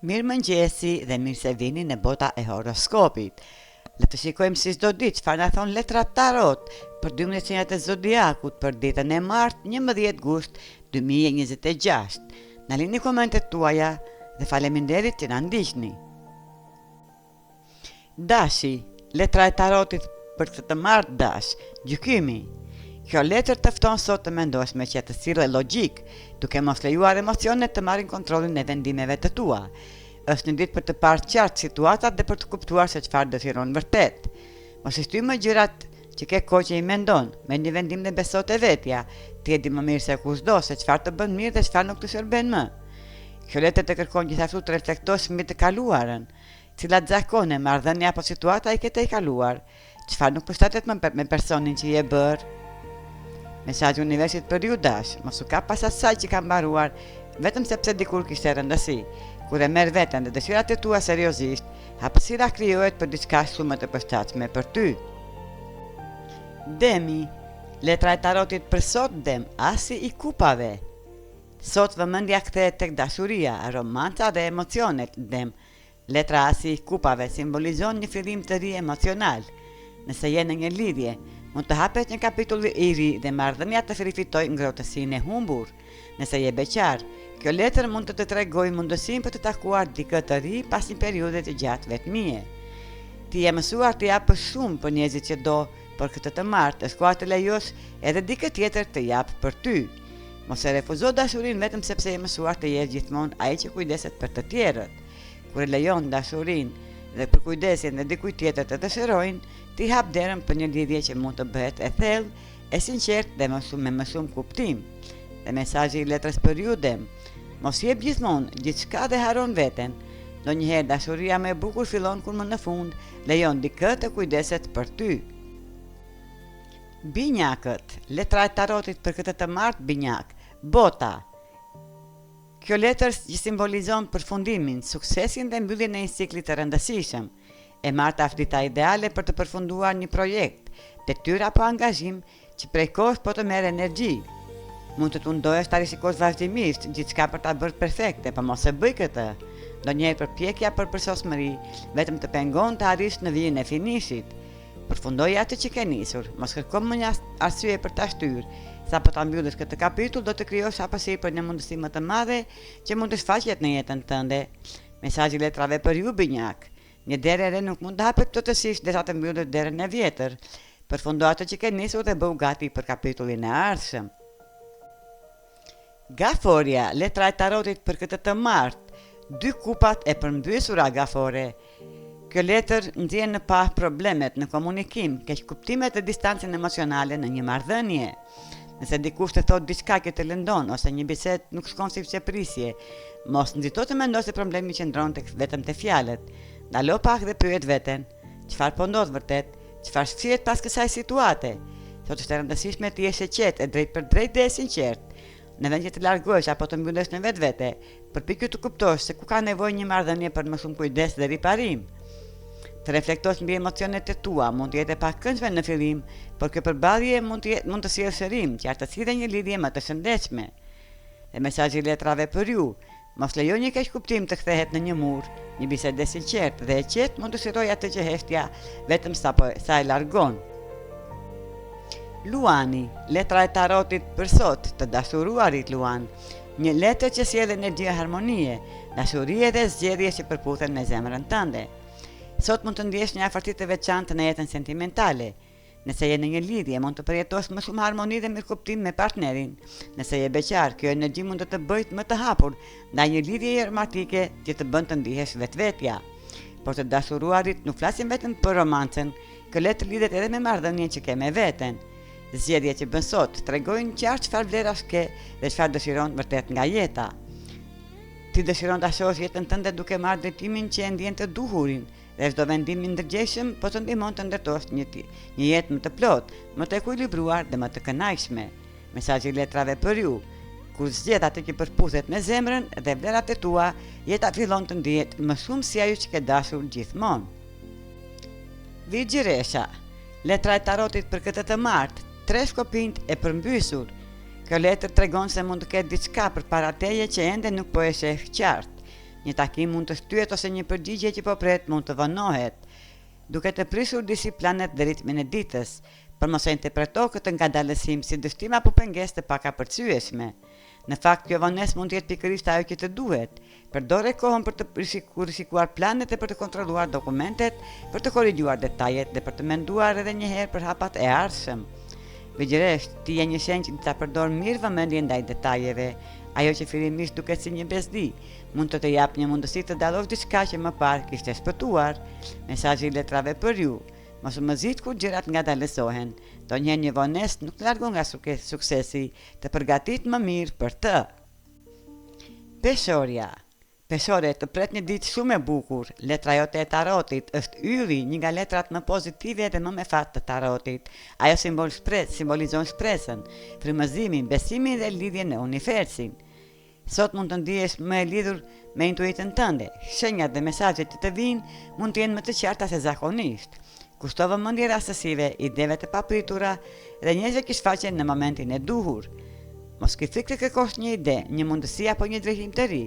Mirë mëngjesi dhe mirë se vini në bota e horoskopit. Le të shikojmë si çdo ditë çfarë na thon letra tarot për 12 sinjat e zodiakut për ditën e martë 11 gusht 2026. Na lini komentet tuaja dhe faleminderit që na ndiqni. Dashi, letra e tarotit për këtë të martë dash, gjykimi. Kjo letër të fton sot të mendosh me qetësi dhe logjik, duke mos lejuar emocionet të marrin kontrollin e vendimeve të tua. Është një ditë për të parë qartë situatat dhe për të kuptuar se çfarë dëshiron vërtet. Mos i shtyj më gjërat që ke kohë që i mendon, me një vendim dhe beso te vetja, ti e di më mirë se kushdo se çfarë të bën mirë dhe çfarë nuk të shërben më. Kjo letër të kërkon gjithashtu të reflektosh mbi të kaluarën, cilat zakone, marrëdhënie apo situata i ke të i kaluar, çfarë nuk përshtatet më me personin që i e bër. Mesazhi i universit për ju dash, mos u kap pas asaj që ka mbaruar, vetëm sepse dikur kishte rëndësi. Kur e merr veten dhe dëshirat e tua seriozisht, hapësira krijohet për diçka shumë të përshtatshme për ty. Demi, letra e tarotit për sot dem, asi i kupave. Sot vëmendja kthehet tek dashuria, romanca dhe emocionet dem. Letra asi i kupave simbolizon një fillim të ri emocional. Nëse je në një lidhje, mund të hapet një kapitull i ri dhe marrëdhënia të rifitoj ngrohtësinë e humbur. Nëse je beqar, kjo letër mund të të tregojë mundësinë për të takuar dikë të ri pas një periudhe të gjatë vetmie. Ti je mësuar të japësh shumë për njerëzit që do, por këtë të martë është koha të lejosh edhe dikë tjetër të jap për ty. Mos e refuzo dashurinë vetëm sepse je mësuar të jesh gjithmonë ai që kujdeset për të tjerët. Kur e lejon dashurinë dhe për kujdesin dhe dikujt tjetër të dëshirojnë, ti hap derën për një lidhje që mund të bëhet e thellë, e sinqertë dhe me më shumë kuptim. Dhe mesazhi i letrës për ju dem, mos jep gjithmonë gjithçka dhe haron veten. Ndonjëherë dashuria më e bukur fillon kur më në fund lejon dikë të kujdeset për ty. Binjakët, letra e tarotit për këtë të martë binjak, bota. Kjo letër simbolizon përfundimin, suksesin dhe mbylljen e një cikli të rëndësishëm. E marta është dita ideale për të përfunduar një projekt, detyrë apo angazhim që prej kohës po të merr energji. Mund të tundohesh ta rishikosh vazhdimisht gjithçka për ta bërë perfekte, por mos e bëj këtë. Ndonjëherë përpjekja për përsosmëri vetëm të pengon të arrish në vijën e finishit. Përfundoj atë që ke nisur, mos kërko më një arsye për ta shtyrë. Sa po ta mbyllësh këtë kapitull, do të krijosh hapësirë për një mundësi më të madhe që mund të shfaqet në jetën tënde. Mesazhi i letrave për ju binjak. Një derë e re nuk mund të hapet plotësisht derisa të mbyllësh derën e vjetër. Përfundo atë që ke nisur dhe bëu gati për kapitullin e ardhshëm. Gaforia, letra e tarotit për këtë të martë, 2 kupat e përmbysura gafore. Kjo letër nxjerr në pa problemet në komunikim, keq kuptimet dhe distancën emocionale në një marrëdhënie. Nëse dikush të thot diçka që të lëndon ose një bisedë nuk shkon siç e prisje, mos nxito të mendosh se problemi qëndron vetëm te fjalët. Ndalo pak dhe pyet veten, çfarë po ndodh vërtet, çfarë shfihet pas kësaj situate. Sot është e rëndësishme të jesh e qetë, e drejt për drejt dhe e sinqertë. Në vend që të largohesh apo të mbyllesh në vetvete, përpiqu të kuptosh se ku ka nevojë një marrëdhënie për më shumë kujdes dhe riparim. Të reflektosh mbi emocionet e tua mund të jetë pak këndshme në fillim, por kjo përballje mund të sjellë shërim, qartësi dhe një lidhje më të shëndetshme. Dhe mesazhi i letrave për ju, mos lejo një keq kuptim të kthehet në një mur, një bisedë e sinqertë dhe e qetë mund të shërojë atë që heshtja vetëm sa e largon. Luani, letra e tarotit për sot, të dashuruarit Luan, një letër që sjell energji e harmonie, dashurie dhe zgjedhje që përputhen me zemrën tënde. Sot mund të ndjesh një afërsi të veçantë në jetën sentimentale. Nëse je në një lidhje, mund të përjetosh më shumë harmoni dhe mirëkuptim me partnerin. Nëse je beqar, kjo energji mund të të bëjë më të hapur ndaj një lidhje romantike që të bën të ndihesh vetvetja. Por të dashuruarit nuk flasin vetëm për romancën, kjo letër lidhet edhe me marrëdhënien që ke me veten. Zgjedhjet që bën sot tregojnë qartë çfarë vlerash ke dhe çfarë dëshiron vërtet nga jeta. Ti dëshiron ta shohësh jetën tënde duke marrë drejtimin që e ndjen të duhurin, dhe çdo vendim i ndërgjegjshëm po të ndihmon të ndërtosh një jetë më të plotë, më të ekuilibruar dhe më të kënaqshme. Mesazhi i letrave për ju. Kur zgjedh atë që përputhet me zemrën dhe vlerat e tua, jeta fillon të ndihet më shumë si ajo që ke dashur gjithmonë. Vigjiresha, letra e tarotit për këtë të martë, 3 shkopinjt e përmbysur. Kjo letër tregon se mund të ketë diçka përpara teje që ende nuk po e sheh qartë. Një takim mund të shtyhet ose një përgjigje që po pret mund të vonohet, duke të prisur disi planet dhe ritmin e ditës, për mos e interpreto këtë ngadalësim si dështim apo pengesë të pakapërcyeshme. Në fakt, kjo vonesë mund të jetë pikërisht ajo që të duhet. Përdore kohën për të risikuar planet e për të kontrolluar dokumentet, për të korrigjuar detajet dhe për të menduar edhe një herë për hapat e ardhshëm. Megjithatë, ti je një shenjë që ta përdor mirë vëmendjen ndaj detajeve. Ajo që fillimisht duket si një bezdi, mund të jap një mundësi të dallosh diçka që më parë kishte shpëtuar. Mesazhi i letrave për ju. Mos u mëzit kur gjërat ngadalësohen. Ndonjëherë një vonesë nuk largon nga suksesi, të përgatit më mirë për të. Peshorja. Peshore, të pret një ditë shumë e bukur. Letra jote e tarotit është ylli, një nga letrat më pozitive dhe më me fat të tarotit. Ajo simbolizon shpresën, frymëzimin, besimin dhe lidhjen në universin. Sot mund të ndihesh më e lidhur me intuitën tënde. Shenjat dhe mesazhet që të vinë mund të jenë më të qarta se zakonisht. Kushto vëmendje rastësive, ideve të papritura dhe njerëzve që shfaqen në momentin e duhur. Mos ke frikë të kërkosh një ide, një mundësi apo një drejtim të ri,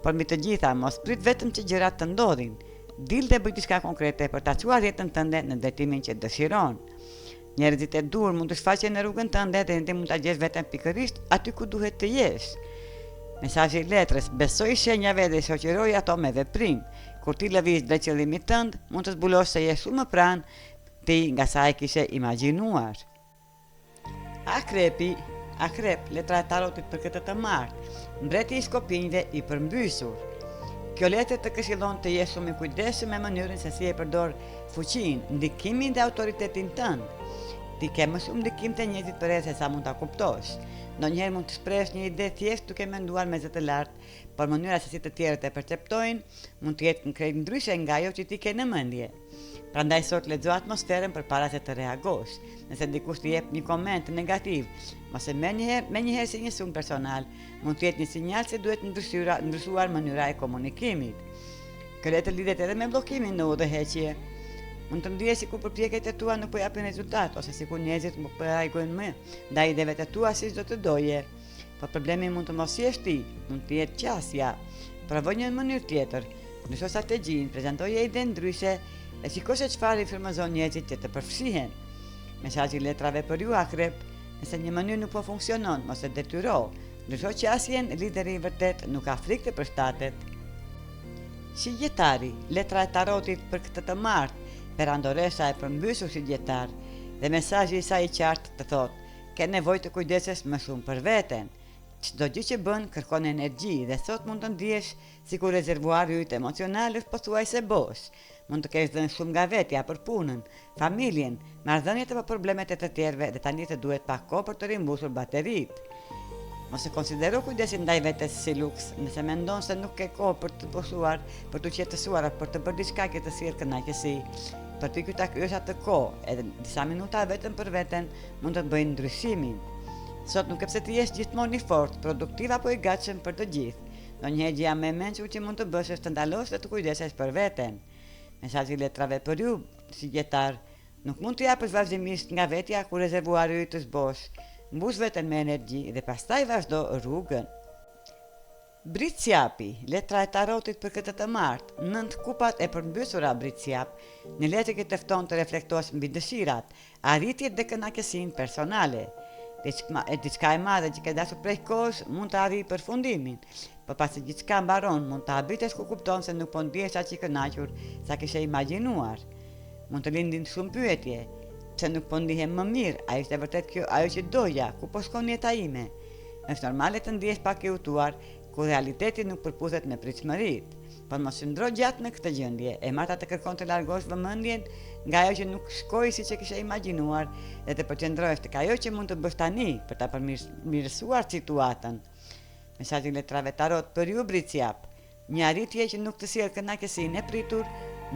por mbi të gjitha mos prit vetëm që gjërat të ndodhin. Dil dhe bëj diçka konkrete për ta çuar jetën tënde në drejtimin që dëshiron. Njerëzit e duhur mund të shfaqen në rrugën tënde dhe ti mund ta gjesh veten pikërisht aty ku duhet të jesh. Mesazhi i letrës: besoj shenjave dhe shoqëroj ato me veprim. Kur ti lëviz drejt qëllimit tënd, mund të zbulosh se je shumë më pranë ti nga sa e kishe imagjinuar. Akrep, letra e tarotit për këtë të martë, mbreti i skopinjve i përmbysur. Kjo letër të këshillon të jesh shumë i kujdesshëm me mënyrën se si e përdor fuqinë, ndikimin dhe autoritetin tënd. Ti ke më shumë ndikim te njerëzit përreth se sa mund ta kuptosh. Ndonjëherë mund të shprehësh një ide thjesht duke menduar me zë të lartë, por mënyra se si të tjerët e perceptojnë mund të jetë krejt ndryshe nga ajo që ti ke në mendje. Prandaj sot lexo atmosferën përpara se të reagosh. Nëse dikush të jep një koment negativ, mos e merr menjëherë si një sulm personal, mund të jetë një sinjal se duhet ndryshuar mënyra e komunikimit. Kjo letër lidhet edhe me bllokimin në udhëheqje. Mund të ndihesh sikur përpjekjet e tua nuk po japin rezultat ose sikur njerëzit nuk po reagojnë më ndaj ideve të tua siç do të doje. Po problemi mund të mos jesh ti, mund të jetë qasja. Provoj një mënyrë tjetër, ndrysho strategjinë, prezantoje ide ndryshe e shiko se çfarë i frymëzon njerëzit që të përfshihen. Mesazhi i letrave për ju Akrep: nëse një mënyrë nuk po funksionon, mos e detyro. Ndrysho qasjen, lideri i vërtet nuk ka frikë të përshtatet. Shigjetari, letra e tarotit për këtë të martë. Perandoresha e përmbysur shigjetar dhe mesazhi i saj i qartë të thotë: ke nevojë të kujdesesh më shumë për veten. Çdo gjë që bën kërkon energji dhe sot mund të ndihesh sikur rezervuari yt emocional është pothuajse bosh. Mund të kesh dhënë shumë nga vetja për punën, familjen, marrëdhëniet apo problemet e të tjerëve dhe tani të duhet pak kohë për të rimbusur bateritë. Mos e konsidero kujdesin ndaj vetes si luks, nëse mendon se nuk ke kohë për të pushuar, për të qetësuar apo për të bërë diçka që të sjellë kënaqësi. Për ty ta kryesh atë kohë, edhe disa minuta vetëm për veten mund të bëjnë ndryshimin. Sot nuk e pse të jesh gjithmonë i fortë, produktiv apo i gatshëm për të gjithë. Ndonjëherë gjëja më e mençur që mund të bësh është të ndalosh dhe të kujdesesh për veten. Mesazhi i letrave për ju, shigjetar: nuk mund të japësh vazhdimisht nga vetja kur rezervuari yt është bosh. Mbush veten me energji dhe pastaj vazhdo rrugën. Britsjapi, letra e tarotit për këtë të martë, 9 kupat e përmbysura britsjap, një letër që të fton të reflektosh mbi dëshirat, arritjet dhe kënaqësinë personale. Diçka e madhe që ke dashur prej kohësh mund të arrijë përfundimin, por pasi gjithçka mbaron, mund të habitesh ku kupton se nuk po ndihesh aq i kënaqur sa kishe imagjinuar. Mund të lindin shumë pyetje. Pse nuk po ndihem më mirë? A ishte vërtet kjo ajo që doja? Ku po shkon jeta ime? Është normale të ndihesh pak i hutuar kur realiteti nuk përputhet me pritshmëritë. Por mos qëndro gjatë në këtë gjendje, e marta të kërkon të largosh vëmendjen nga ajo që nuk shkoi siç e kishe imagjinuar dhe të përqendrohesh tek ajo që mund të bësh tani për ta përmirësuar situatën. Mesazhi i letrave tarot për ju britsjap: një arritje që nuk të sjell kënaqësinë e pritur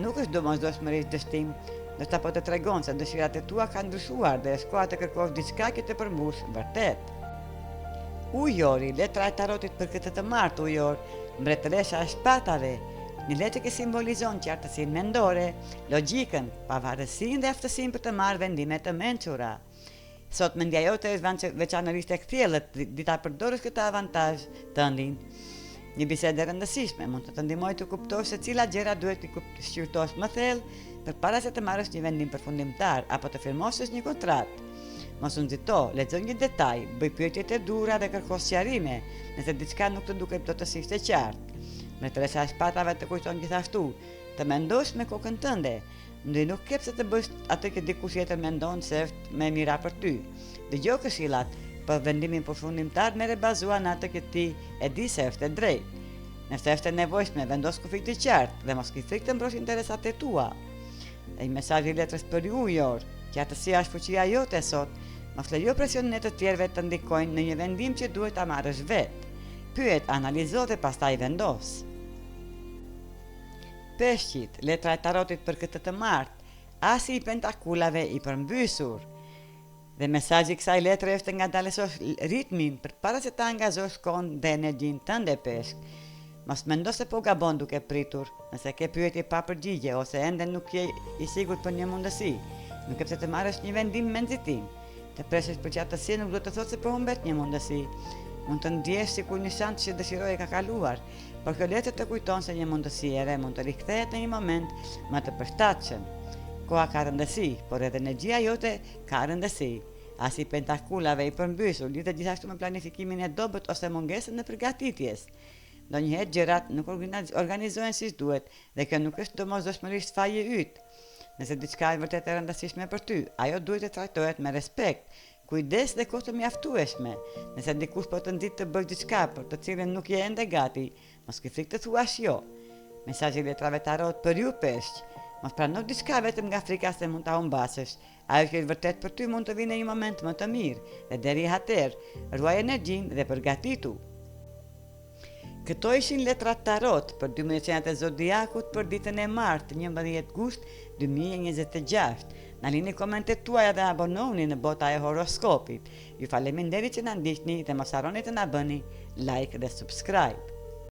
nuk është domosdoshmërisht dështim, ndërsa po të tregon se dëshirat e tua kanë ndryshuar dhe është koha të kërkosh diçka që të përmbush vërtet. Ujori, letra e tarotit për këtë të martë ujor, mbretëresha e shpatave, një letër që simbolizon qartësinë mendore, logjikën, pavarësinë dhe aftësinë për të marrë vendime të mençura. Sot mendja jote është veçanërisht e kthjellët, dita përdorësh këtë avantazh tëndin. Një bisedë e rëndësishme mund të ndihmojë të kuptosh se cilat gjëra duhet të shqyrtosh më thellë përpara se të marrësh një vendim përfundimtar apo të firmosësh një kontratë. Mos u nxito, lexo një detaj, bëj pyetje të dura dhe kërko sqarime nëse diçka nuk të duket plotësisht e qartë. Mbretëresa e shpatave të kujton gjithashtu të mendosh me kokën tënde, ndë nuk ke pse të bësh atë që dikush tjetër mendon se është më e mira për ty. Dëgjoj këshillat, për vendimin përfundimtar merre bazuar në atë që ti e di se është e drejtë. Nëse është e nevojshme, vendos kufij të qartë dhe mos ki frikë të mbrosh interesat e tua. Dhe një mesazh i letrës për ju, Jor, që atësia është fuqia jote sot, mos lejo presionin e të tjerëve të ndikojnë në një vendim që duhet ta marrësh vetë. Pyet, analizo dhe pastaj vendos. Peshqit, letra e tarotit për këtë të martë, asi i pentakulave i përmbysur. Dhe mesazhi i kësaj letre është nga dalësosh ritmin përpara se ta angazhosh kohën dhe energjinë tënde peshk. Mos mendo se po gabon duke pritur, nëse ke pyetje pa përgjigje ose ende nuk je i sigurt për një mundësi, nuk ke pse të marrësh një vendim me nxitim. Të presësh për qatësi nuk do të thotë se po humbet një mundësi. Mund të ndjesh sikur një shans që dëshiroje ka kaluar, por kjo letër të kujton se një mundësi e re mund të rikthehet në një moment më të përshtatshëm. Koha ka rëndësi, por edhe energjia jote ka rëndësi. Asi pentakulave i përmbysur lidhet gjithashtu me planifikimin e dobët ose mungesën në përgatitjes. Ndonjëherë gjërat nuk organizohen siç duhet dhe kjo nuk është domosdoshmërisht faji yt. Nëse diçka është vërtet e rëndësishme për ty, ajo duhet të trajtohet me respekt, kujdes dhe kohë të mjaftueshme. Nëse dikush po të nxit të bëjë diçka për të cilën nuk je ende gati, mos ke frikë të thuash jo. Mesazhi i letrave tarot për ju peshq. Mos prano diçka vetëm nga frika se mund ta humbasësh. Ajo që është vërtet për ty mund të vinë në një moment më të mirë, dhe deri atëherë, ruaj energjinë dhe përgatitu. Këto ishin letrat tarot për 12 qenët e zodiakut për ditën e martë, 11 gusht 2026. Na lini komentet tuaja dhe abonohuni në bota e horoskopit. Ju faleminderit që na ndiqni dhe mos harroni të na bëni like dhe subscribe.